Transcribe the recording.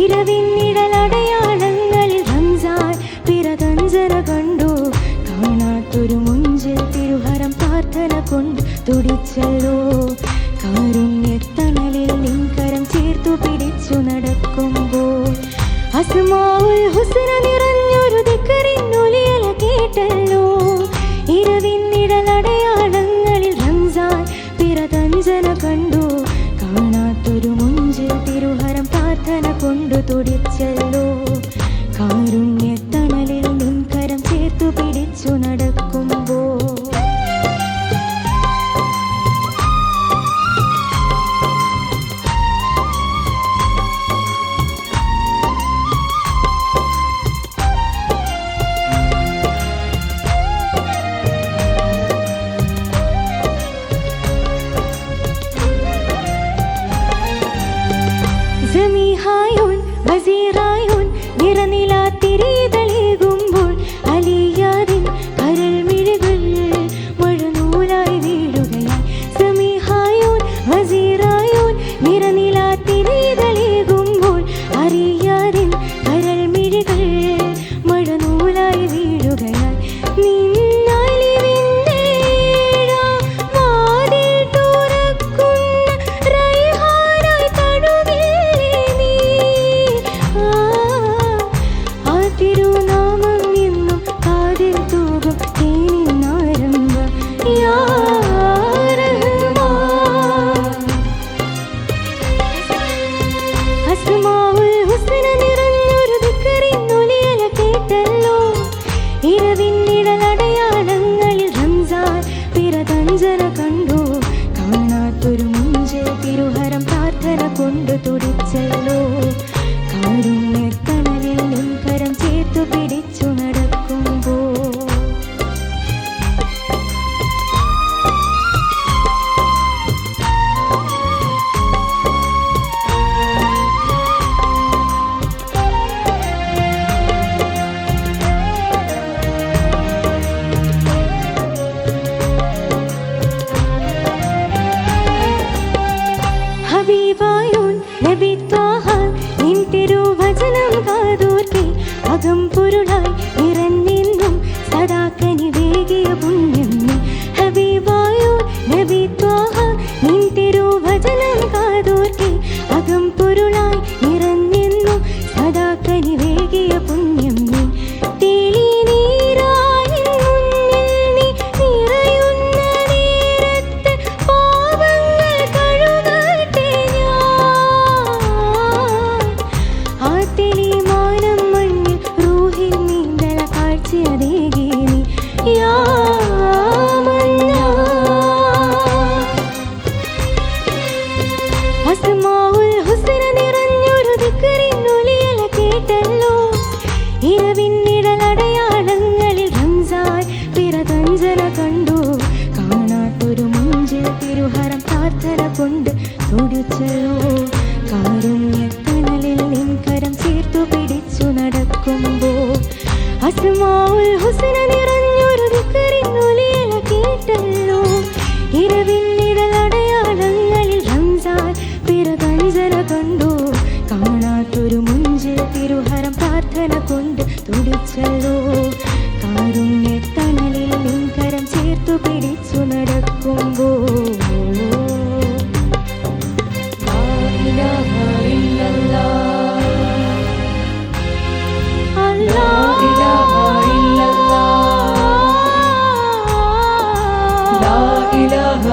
ഇരവിന്നിഴലടയാളങ്ങളിൽ റംസാൻ പിറതഞ്ചന കണ്ടു. കാണാത്തൊരു മുഞ്ചിൽ തിരുഹരം പ്രാർത്ഥന കൊണ്ട് തുടിച്ചല്ലോ. കാരുണ്യത്തണലിൽ നിൻകരം ചേർത്തു പിടിച്ചു നടക്കുമ്പോൾ അസ്മാഉൽ ഹുസ്ന നിറഞ്ഞൊരു ദിക്റിനൊലിയല കേട്ടല്ലോ. ഇരവിന്നിഴലടയാളങ്ങളിൽ റംസാൻ പിറതഞ്ചന കണ്ടു. കാണാത്തൊരു മുഞ്ചിൽ തിരുഹരം പ്രാർത്ഥന കൊണ്ടു തുടിച്ചല്ലോ. കാരുണ്യത്തണലിൽ നിൻകരം ചേർത്തു പിടിച്ചു നടക്കുമ്പോൾ ജമീഹായൂൻ വസീറായൂൻ നിറനിലാത്തിരിതളേകുമ്പോൾ അലിയാദിൻ കരൾമിഴികൾ മഴനൂലായി വീഴുകയായി. സമീഹായൂൻ വസീറായൂൻ നിറനിലാത്തിരിതളേകുമ്പോൾ അലിയാദിൻ കരൾമിഴികൾ മഴനൂലായി വീഴുകയായി. അസ്മാഉൽ ഹുസ്ന നിറഞ്ഞൊരു ദിക്റിനൊലിയല കേട്ടല്ലോ. ഇരവിന്നിഴലടയാളങ്ങളിൽ റംസാൻ പിറതഞ്ചന കണ്ടു. കാണാത്തൊരു മുഞ്ചിൽ തിരുഹരം പ്രാർത്ഥന കൊണ്ട് തുടിച്ചല്ലോ. കാരുണ്യത്തണലിൽ നിൻകരം ചേർത്തു പിടിച്ചു നടക്കുമ്പോൾ ഹബീബായൂൻ നബി ത്വാഹ നിൻ തിരുവചനം കാതോർക്കെ അകം പൊരുളായി നിറഞ്ഞെന്നും സദാക്കനി വേകിയ പുണ്യം നീ. ഹബീബായൂൻ നബി ത്വാഹ നിൻ തിരുവചനം കാതോർക്കെ അകം പൊരുളായി നിറഞ്ഞെന്നും സദാക്കനി വേകിയ പുണ്യം നീ. അസ്മാഉൽ ഹുസ്ന നിറഞ്ഞൊരു ദിക്റിനൊലിയല കേട്ടല്ലോ. ഇരവിന്നിഴലടയാളങ്ങളിൽ റംസാൻ പിറതഞ്ചന കണ്ടു. കാണാത്തൊരു മുഞ്ചിൽ തിരുഹരം പ്രാർത്ഥന കൊണ്ട് തുടിച്ചല്ലോ. കാരുണ്യത്തണലിൽ നിൻകരം ചേർത്തു പിടിച്ചു നടക്കുമ്പോൾ അസ്മാഉൽ ഹുസ്ന നിറഞ്ഞൊരു ദിക്റിനൊലിയല കേട്ടല്ലോ. ഇരവിന്നിഴലടയാളങ്ങളിൽ റംസാൻ പിറതഞ്ചന കണ്ടു. കാണാത്തൊരു മുഞ്ചിൽ തിരുഹരം പ്രാർത്ഥന കൊണ്ട് തുടിച്ചല്ലോ. കാരുണ്യത്തണലിൽ നിൻകരം ചേർത്തു പിടിച്ചു നടക്കുമ്പോൾ ലാ ഇലാഹ ഇല്ലല്ലാഹ് അല്ലാഹ് ഇലാഹ ഇല്ലല്ലാഹ് ലാ ഇലാഹ